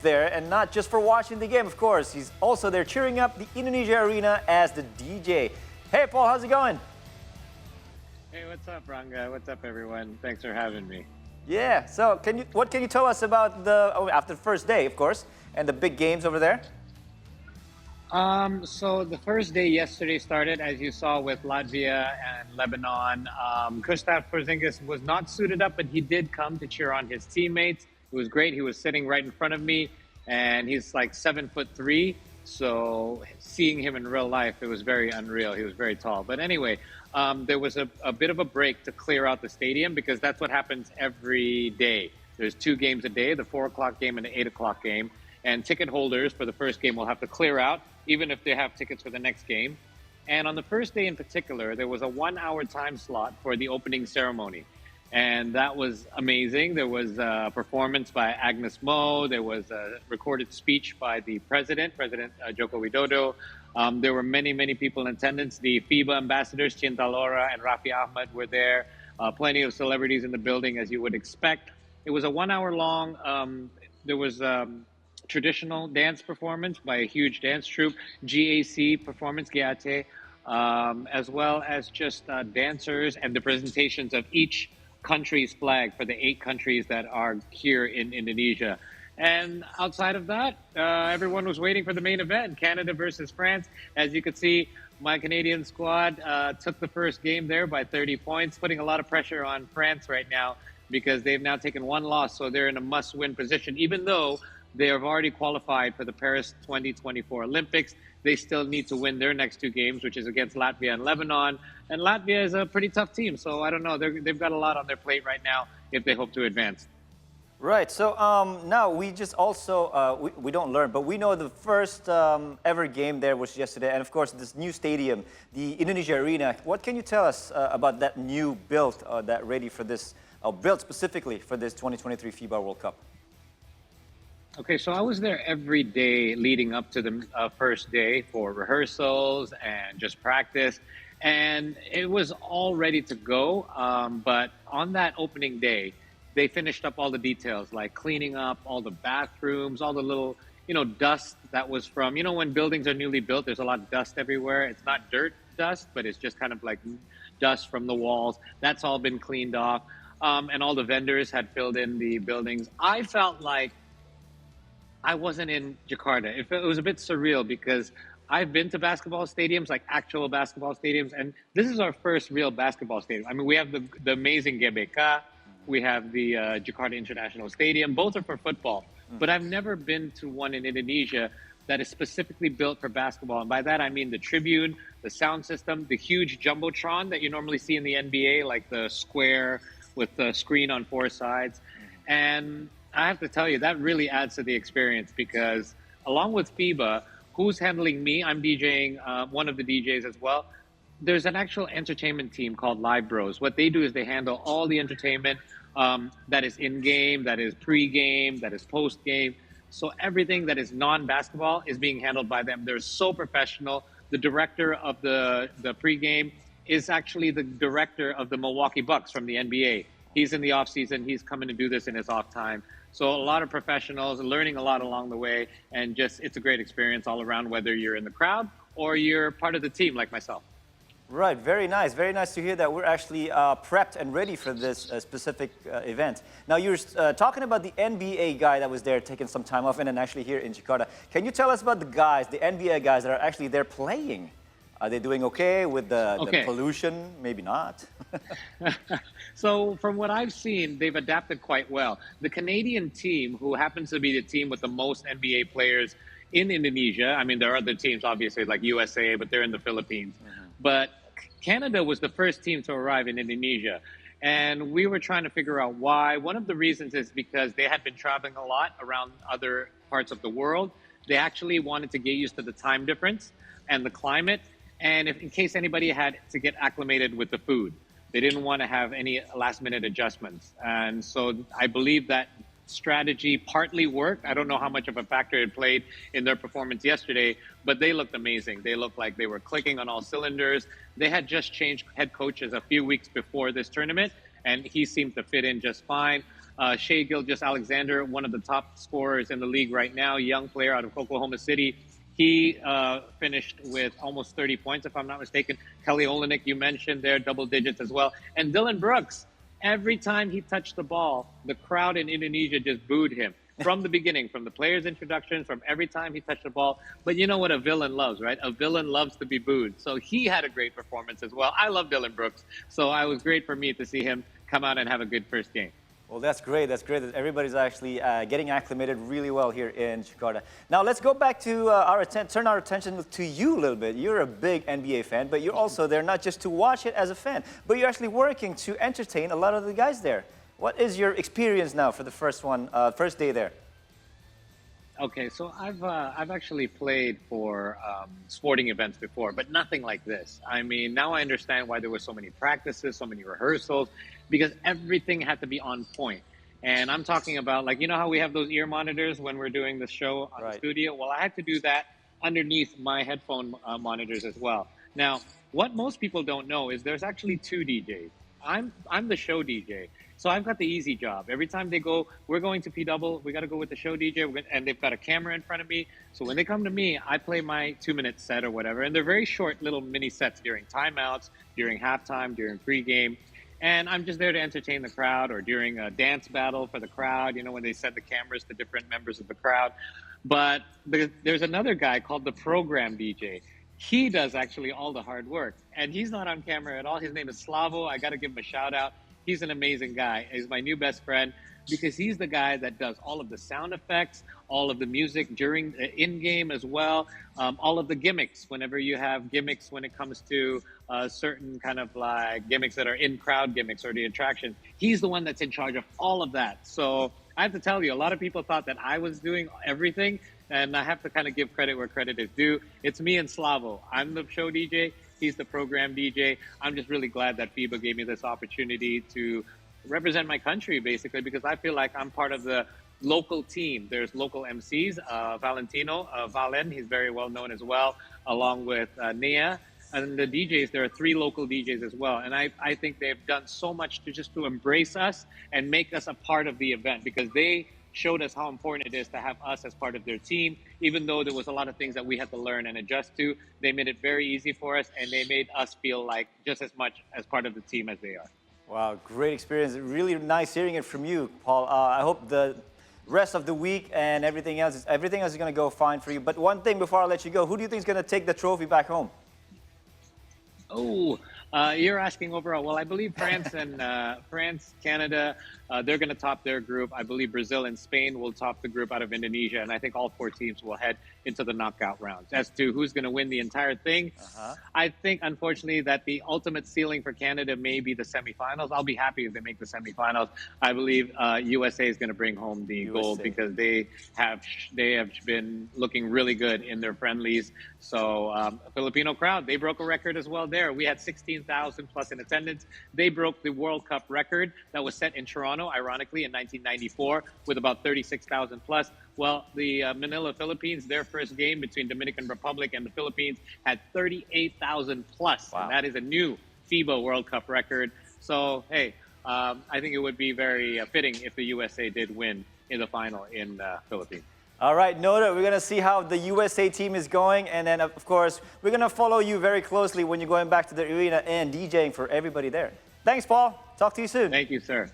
there, and not just for watching the game, of course. He's also there cheering up the Indonesia arena as the DJ. Hey, Paul, how's it going? Hey, what's up, Ranga? What's up, everyone? Thanks for having me. Yeah, so what can you tell us about after the first day, of course, and the big games over there? So the first day yesterday started, as you saw, with Latvia and Lebanon. Kristaps Porzingis was not suited up, but he did come to cheer on his teammates. It was great. He was sitting right in front of me, and he's like 7'3". So seeing him in real life, it was very unreal. He was very tall. But anyway, there was a bit of a break to clear out the stadium because that's what happens every day. There's 2 games a day, the 4 o'clock game and the 8 o'clock game. And ticket holders for the first game will have to clear out, even if they have tickets for the next game. And on the first day in particular, there was a 1-hour time slot for the opening ceremony. And that was amazing. There was a performance by Agnes Mo. There was a recorded speech by the President Joko Widodo. There were many, many people in attendance. The FIBA ambassadors, Cinta Laura and Raffi Ahmad, were there. Plenty of celebrities in the building, as you would expect. It was a 1-hour long. There was traditional dance performance by a huge dance troupe, GAC performance, GAC, as well as just dancers and the presentations of each country's flag for the 8 countries that are here in Indonesia. And outside of that, everyone was waiting for the main event, Canada versus France. As you could see, my Canadian squad took the first game there by 30 points, putting a lot of pressure on France right now because they've now taken 1 loss, so they're in a must-win position. Even though they have already qualified for the Paris 2024 Olympics, they still need to win their next 2 games, which is against Latvia and Lebanon. And Latvia is a pretty tough team, so I don't know. They've got a lot on their plate right now if they hope to advance. Right, so now we just also, we don't learn, but we know the first ever game there was yesterday, and of course this new stadium, the Indonesia Arena. What can you tell us about that new build that ready for this, built specifically for this 2023 FIBA World Cup? Okay, so I was there every day leading up to the first day for rehearsals and just practice, and it was all ready to go. But on that opening day, they finished up all the details, like cleaning up all the bathrooms, all the little, dust that was from, when buildings are newly built, there's a lot of dust everywhere. It's not dirt dust, but it's just kind of like dust from the walls. That's all been cleaned off. And all the vendors had filled in the buildings. I felt like I wasn't in Jakarta. It was a bit surreal because I've been to basketball stadiums, like actual basketball stadiums, and this is our first real basketball stadium. I mean, we have the amazing GBK, we have the Jakarta International Stadium. Both are for football, but I've never been to one in Indonesia that is specifically built for basketball. And by that, I mean the tribune, the sound system, the huge jumbotron that you normally see in the NBA, like the square with the screen on 4 sides. And I have to tell you, that really adds to the experience because along with FIBA, who's handling me, I'm DJing one of the DJs as well. There's an actual entertainment team called Live Bros. What they do is they handle all the entertainment that is in-game, that is pre-game, that is post-game. So everything that is non-basketball is being handled by them. They're so professional. The director of the pre-game is actually the director of the Milwaukee Bucks from the NBA. He's in the off season. He's coming to do this in his off time. So a lot of professionals, learning a lot along the way, and just it's a great experience all around, whether you're in the crowd or you're part of the team like myself. Right, very nice. Very nice to hear that we're actually prepped and ready for this specific event. Now, you're talking about the NBA guy that was there taking some time off and then actually here in Jakarta. Can you tell us about the guys, the NBA guys that are actually there playing? Are they doing okay with the pollution? Maybe not. So from what I've seen, they've adapted quite well. The Canadian team, who happens to be the team with the most NBA players in Indonesia, I mean, there are other teams, obviously, like USA, but they're in the Philippines. But Canada was the first team to arrive in Indonesia. And we were trying to figure out why. One of the reasons is because they had been traveling a lot around other parts of the world. They actually wanted to get used to the time difference and the climate. And in case anybody had to get acclimated with the food, they didn't want to have any last-minute adjustments. And so I believe that strategy partly worked. I don't know how much of a factor it played in their performance yesterday, but they looked amazing. They looked like they were clicking on all cylinders. They had just changed head coaches a few weeks before this tournament, and he seemed to fit in just fine. Shea Gilgeous-Alexander, one of the top scorers in the league right now, young player out of Oklahoma City. He finished with almost 30 points, if I'm not mistaken. Kelly Olynyk, you mentioned there, double digits as well. And Dylan Brooks, every time he touched the ball, the crowd in Indonesia just booed him from the beginning, from the player's introduction, from every time he touched the ball. But you know what a villain loves, right? A villain loves to be booed. So he had a great performance as well. I love Dylan Brooks. So it was great for me to see him come out and have a good first game. Well, that's great. That's great that everybody's actually getting acclimated really well here in Jakarta. Now, let's go back to turn our attention to you a little bit. You're a big NBA fan, but you're also there not just to watch it as a fan, but you're actually working to entertain a lot of the guys there. What is your experience now for the first day there? Okay, so I've actually played for sporting events before, but nothing like this. I mean, now I understand why there were so many practices, so many rehearsals, because everything had to be on point. And I'm talking about, like, you know how we have those ear monitors when we're doing the show on the studio? Well, I had to do that underneath my headphone monitors as well. Now, what most people don't know is there's actually two DJs. I'm the show DJ. So I've got the easy job. Every time they go, we're going to P-Double, we got to go with the show DJ, and they've got a camera in front of me. So when they come to me, I play my 2-minute set or whatever. And they're very short little mini sets during timeouts, during halftime, during pregame. And I'm just there to entertain the crowd, or during a dance battle for the crowd, you know, when they send the cameras to different members of the crowd. But there's another guy called the program DJ. He does actually all the hard work. And he's not on camera at all. His name is Slavo. I got to give him a shout out. He's an amazing guy. He's my new best friend because he's the guy that does all of the sound effects, all of the music during in-game as well, all of the gimmicks. Whenever you have gimmicks when it comes to certain kind of like gimmicks that are in-crowd gimmicks or the attractions, he's the one that's in charge of all of that. So I have to tell you, a lot of people thought that I was doing everything, and I have to kind of give credit where credit is due. It's me and Slavo. I'm the show DJ. He's the program DJ. I'm just really glad that FIBA gave me this opportunity to represent my country, basically, because I feel like I'm part of the local team. There's local MCs, Valen, he's very well known as well, along with Nia. And the DJs, there are 3 local DJs as well. And I think they've done so much to embrace us and make us a part of the event, because they showed us how important it is to have us as part of their team. Even though there was a lot of things that we had to learn and adjust to, they made it very easy for us, and they made us feel like just as much as part of the team as they are. Wow, great experience. Really nice hearing it from you, Paul. I hope the rest of the week and everything else is going to go fine for you. But one thing before I let you go, who do you think is going to take the trophy back home? Oh, you're asking overall. Well, I believe France and Canada, they're going to top their group. I believe Brazil and Spain will top the group out of Indonesia, and I think all 4 teams will head into the knockout rounds. As to who's going to win the entire thing, I think, unfortunately, that the ultimate ceiling for Canada may be the semifinals. I'll be happy if they make the semifinals. I believe USA is going to bring home the gold, because they have been looking really good in their friendlies. So Filipino crowd, they broke a record as well there. We had 16,000 plus in attendance. They broke the World Cup record that was set in Toronto, ironically, in 1994, with about 36,000 plus. Well, the Manila Philippines, their first game between Dominican Republic and the Philippines, had 38,000 plus. Wow. And that is a new FIBA World Cup record. So, hey, I think it would be very fitting if the USA did win in the final in the Philippines. All right, noted. We're going to see how the USA team is going. And then, of course, we're going to follow you very closely when you're going back to the arena and DJing for everybody there. Thanks, Paul. Talk to you soon. Thank you, sir.